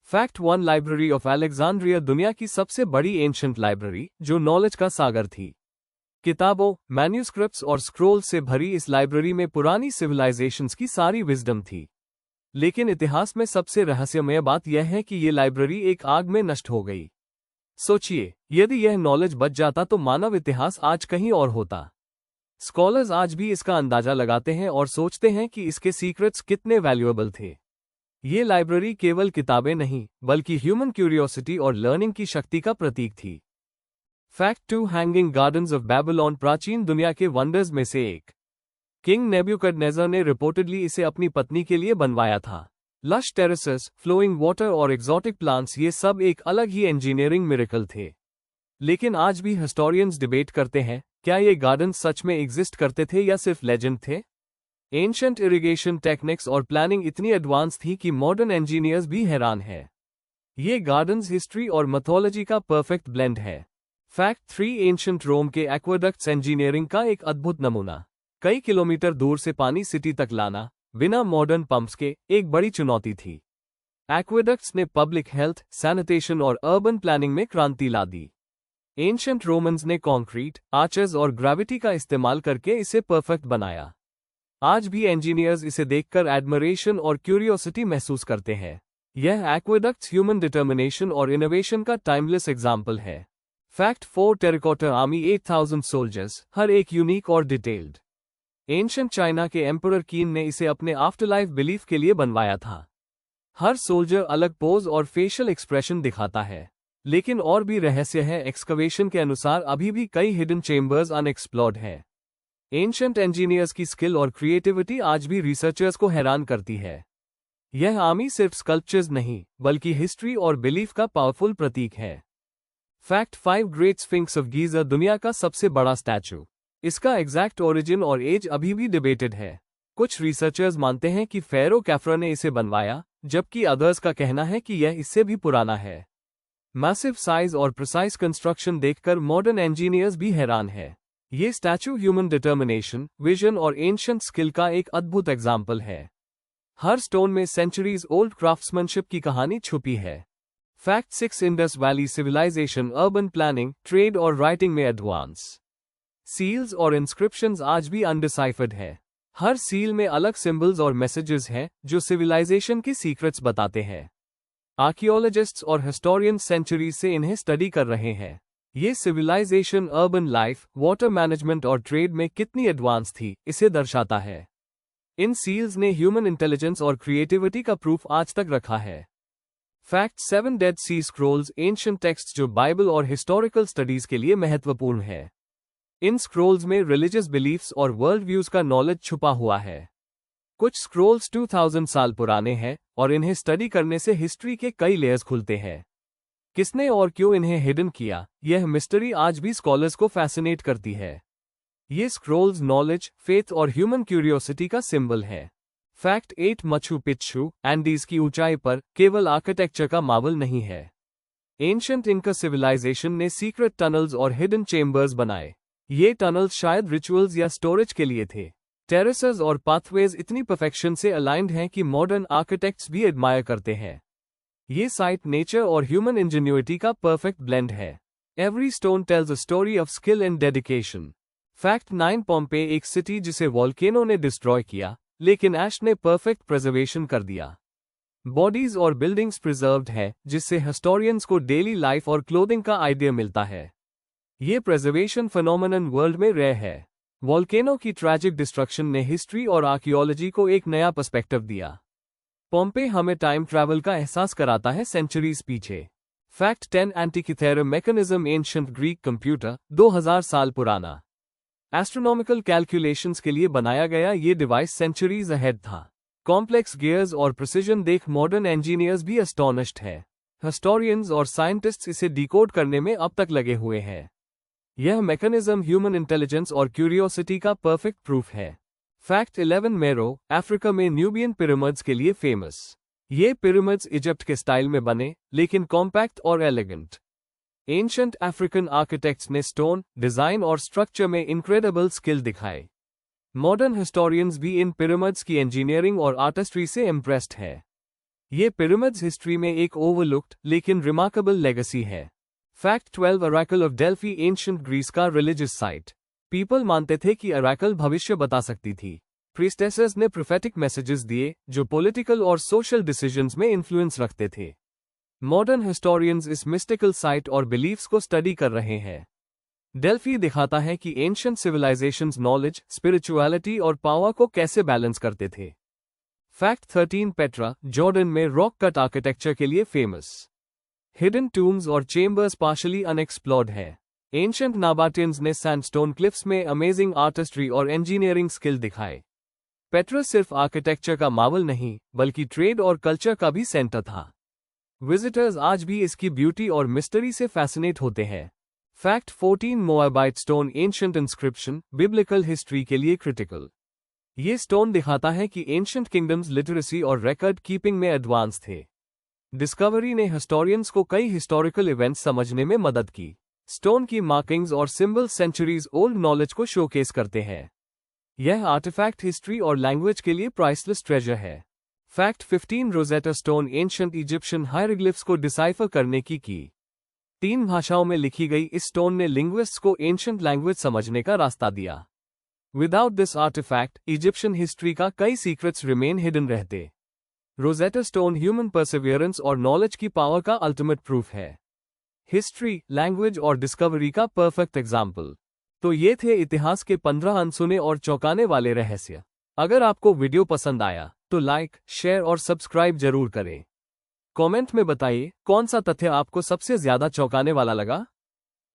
Fact 1 library of Alexandria दुनिया की सबसे बड़ी एंशंट लाइब्रेरी जो नॉलेज का सागर थी। किताबों, मैन्यूस्क्रिप्ट्स और स्क्रोल्स से भरी इस लाइब्रेरी में पुरानी सिविलाइजेशंस की सारी विजडम थी। लेकिन इतिहास में सबसे रहस्यमय बात यह है कि ये लाइब्रेरी एक आग में नष्ट हो गई। सोचिए, यदि यह नॉलेज बच जाता तो मानव इतिहास आज कहीं और होता। स्कॉलर्स आज भी इसका अंदाजा लगाते हैं और सोचते हैं कि इसके सीक्रेट्स कितने वैल्यूएबल थे। ये लाइब्रेरी केवल किताबें नहीं, बल्कि ह्यूमन क्यूरियोसिटी और लर्निंग की शक्ति का प्रतीक थी। Fact 2 hanging gardens of Babylon प्राचीन दुनिया के वंडर्स में से एक। किंग नेबुकदनेस्सर ने रिपोर्टेडली इसे अपनी पत्नी के लिए बनवाया था। लश टेरेसेस, फ्लोइंग वाटर और एक्सोटिक प्लांट्स ये सब एक अलग ही इंजीनियरिंग मिरेकल थे। लेकिन आज भी हिस्टोरियंस डिबेट करते हैं, क्या ये गार्डन सच में एग्जिस्ट करते थे या सिर्फ लेजेंड थे? एंशंट इरिगेशन टेक्निक्स और प्लानिंग इतनी एडवांस थी कि मॉडर्न इंजीनियर्स भी हैरान हैं। ये गार्डन्स हिस्ट्री और मैथोलॉजी का परफेक्ट ब्लेंड है। फैक्ट 3 एंशंट रोम के एक्वेडक्ट्स इंजीनियरिंग का एक अद्भुत नमूना। कई किलोमीटर दूर से पानी सिटी तक लाना, बिना मॉडर्न पंप्स के, एक बड़ी चुनौती थी। एक्वेडक्ट्स ने पब्लिक हेल्थ, सैनिटेशन और अर्बन प्लानिंग में क्रांति ला दी। एंशंट रोमन्स ने कंक्रीट, आर्चेस और ग्रेविटी का इस्तेमाल करके इसे परफेक्ट बनाया। आज भी इंजीनियर्स इसे देखकर एडमिरेशन और क्यूरियोसिटी महसूस करते हैं। यह एक्वेडक्ट्स ह्यूमन डिटर्मिनेशन और इनोवेशन का टाइमलेस एग्जाम्पल है। फैक्ट 4 टेराकोटा आर्मी 8000 सोल्जर्स, हर एक यूनिक और डिटेल्ड। एंशंट चाइना के एम्परर कीन ने इसे अपने आफ्टरलाइफ बिलीफ के लिए बनवाया था। हर सोल्जर अलग पोज और फेशियल एक्सप्रेशन दिखाता है। लेकिन और भी रहस्य है। एक्सकवेशन के अनुसार अभी भी कई हिडन चेम्बर्स अनएक्सप्लोर्ड हैं। एंशंट इंजीनियर्स की स्किल और क्रिएटिविटी आज भी रिसर्चर्स को हैरान करती है। यह आर्मी सिर्फ स्कल्पचर्स नहीं, बल्कि हिस्ट्री और बिलीफ का पावरफुल प्रतीक है। Fact 5 great sphinx of Giza दुनिया का सबसे बड़ा स्टैचू। इसका एग्जैक्ट ओरिजिन और एज अभी भी डिबेटेड है। कुछ रिसर्चर्स मानते हैं कि फेरो कैफ्रा ने इसे बनवाया, जबकि अदर्स का कहना है कि यह इससे भी पुराना है। मैसिव साइज और प्रिसाइज कंस्ट्रक्शन देखकर मॉडर्न इंजीनियर्स भी हैरान है। ये स्टैचू ह्यूमन डिटर्मिनेशन, विजन और एंशंट स्किल का एक अद्भुत एग्जाम्पल है। हर स्टोन में सेंचुरीज ओल्ड क्राफ्ट्समैनशिप की कहानी छुपी है। Fact 6 Indus valley civilisation urban planning, trade और राइटिंग में एडवांस। सील्स और इंस्क्रिप्शंस आज भी अनडिसाइफर्ड है। हर सील में अलग सिंबल्स और मैसेजेस हैं जो सिविलाइजेशन के सीक्रेट्स बताते हैं। आर्कियोलॉजिस्ट्स और हिस्टोरियंस सेंचुरीज से इन्हें स्टडी कर रहे हैं। ये civilisation urban life, water management और ट्रेड में कितनी एडवांस थी, इसे दर्शाता है। इन सील्स ने ह्यूमन इंटेलिजेंस और क्रिएटिविटी का प्रूफ आज तक रखा है। Fact 7 Dead Sea scrolls ancient text जो बाइबल और हिस्टोरिकल स्टडीज के लिए महत्वपूर्ण है। इन स्क्रोल्स में रिलीजियस बिलीफ्स और वर्ल्ड व्यूज का नॉलेज छुपा हुआ है। कुछ स्क्रोल्स 2000 साल पुराने हैं और इन्हें स्टडी करने से हिस्ट्री के कई लेयर्स खुलते हैं। किसने और क्यों इन्हें हिडन किया, यह मिस्ट्री आज भी स्कॉलर्स को फैसिनेट करती है। ये स्क्रोल्स नॉलेज, फेथ और ह्यूमन क्यूरियोसिटी का सिंबल है। फैक्ट 8 मचू पिच्चू एंडीज की ऊंचाई पर केवल आर्किटेक्चर का मार्वल नहीं है। एंशिएंट इंका सिविलाइजेशन ने सीक्रेट टनल्स और हिडन चेम्बर्स बनाए। ये टनल्स शायद रिचुअल्स या स्टोरेज के लिए थे। टेरेसेस और पाथवेज इतनी परफेक्शन से अलाइंड हैं कि मॉडर्न आर्किटेक्ट्स भी एडमायर करते हैं। ये साइट नेचर और ह्यूमन इंजेन्युइटी का परफेक्ट ब्लेंड है। Every stone tales a story of skill and dedication. Fact 9 पोम्पे एक सिटी जिसे वॉल्केनो ने डिस्ट्रॉय किया, लेकिन ऐश ने परफेक्ट प्रिजर्वेशन कर दिया। बॉडीज और बिल्डिंग्स प्रिजर्व्ड है, जिससे हिस्टोरियंस को डेली लाइफ और क्लोथिंग का आइडिया मिलता है। ये प्रिजर्वेशन फिनोमेनन वर्ल्ड में रेयर है। वॉल्केनो की ट्रैजिक डिस्ट्रक्शन ने हिस्ट्री और आर्कियोलॉजी को एक नया पर्सपेक्टिव दिया। पोम्पे हमें टाइम ट्रैवल का एहसास कराता है सेंचुरीज पीछे। Fact 10 Antikythera mechanism ancient Greek computer 2000 साल पुराना। एस्ट्रोनॉमिकल कैलकुलेशंस के लिए बनाया गया ये डिवाइस सेंचुरीज अहेड था। कॉम्प्लेक्स गियर्स और प्रिसिजन देख मॉडर्न इंजीनियर्स भी एस्टोनिश्ड है। हिस्टोरियंस और साइंटिस्ट्स इसे डिकोड करने में अब तक लगे हुए हैं। यह मैकेनिज्म ह्यूमन इंटेलिजेंस और क्यूरियोसिटी का परफेक्ट प्रूफ है। फैक्ट 11 मेरो अफ्रीका में न्यूबियन पिरामिड्स के लिए फेमस। ये पिरामिड्स इजिप्ट के स्टाइल में बने, लेकिन कॉम्पैक्ट और एलिगेंट। एंशिएंट अफ्रीकन आर्किटेक्ट्स ने स्टोन, डिजाइन और स्ट्रक्चर में इनक्रेडिबल स्किल दिखाए। मॉडर्न हिस्टोरियंस भी इन पिरामिड्स की इंजीनियरिंग और आर्टिस्ट्री से इम्प्रेस्ड है। ये पिरामिड्स हिस्ट्री में एक ओवरलुक्ड लेकिन रिमार्केबल लेगेसी है। Fact 12 oracle of Delphi ancient Greece का रिलीजियस साइट। पीपल मानते थे कि अराकल भविष्य बता सकती थी। प्रीस्टेसेस ने प्रोफेटिक मैसेजेस दिए जो पॉलिटिकल और सोशल डिसीजंस में इन्फ्लुएंस रखते थे। मॉडर्न हिस्टोरियंस इस मिस्टिकल साइट और बिलीफ्स को स्टडी कर रहे हैं। डेल्फी दिखाता है कि एंशिएंट सिविलाइजेशंस नॉलेज, स्पिरिचुअलिटी और पावर को कैसे बैलेंस करते थे। फैक्ट 13 पेट्रा, जॉर्डन में रॉक कट आर्किटेक्चर के लिए फेमस। हिडन टूम्स और चेम्बर्स पार्शली अनएक्सप्लोर्ड है। एंशिएंट नाबाटियंस ने सैंडस्टोन क्लिफ्स में अमेजिंग आर्टिस्ट्री और इंजीनियरिंग स्किल दिखाए। पेट्रा सिर्फ आर्किटेक्चर का मावल नहीं बल्कि ट्रेड और कल्चर का भी सेंटर था। विजिटर्स आज भी इसकी ब्यूटी और मिस्ट्री से फैसिनेट होते हैं। Fact 14 Moabite stone ancient inscription biblical history के लिए क्रिटिकल। ये स्टोन दिखाता है कि एंशिएंट किंगडम्स लिटरेसी और रिकॉर्ड कीपिंग में एडवांस थे। डिस्कवरी ने हिस्टोरियंस को कई हिस्टोरिकल इवेंट्स समझने में मदद की। स्टोन की मार्किंग्स और सिंबल सेंचुरीज ओल्ड नॉलेज को शोकेस करते हैं। यह आर्टिफैक्ट हिस्ट्री और लैंग्वेज के लिए प्राइसलेस ट्रेजर है। Fact 15 Rosetta stone ancient Egyptian hieroglyphs को डिसाइफर करने की 3 भाषाओं में लिखी गई इस स्टोन ने लिंग्विस्ट्स को एंशिएंट लैंग्वेज समझने का रास्ता दिया। Without this artefact Egyptian history का कई सीक्रेट्स रिमेन हिडन रहते। रोजेटा स्टोन ह्यूमन परसिवियरेंस और नॉलेज की पावर का अल्टीमेट प्रूफ है। हिस्ट्री, लैंग्वेज और डिस्कवरी का परफेक्ट एग्जाम्पल। तो ये थे इतिहास के 15 अनसुने और चौंकाने वाले रहस्य। अगर आपको वीडियो पसंद आया तो लाइक, शेयर और सब्सक्राइब जरूर करें। कमेंट में बताइए कौन सा तथ्य आपको सबसे ज्यादा चौंकाने वाला लगा।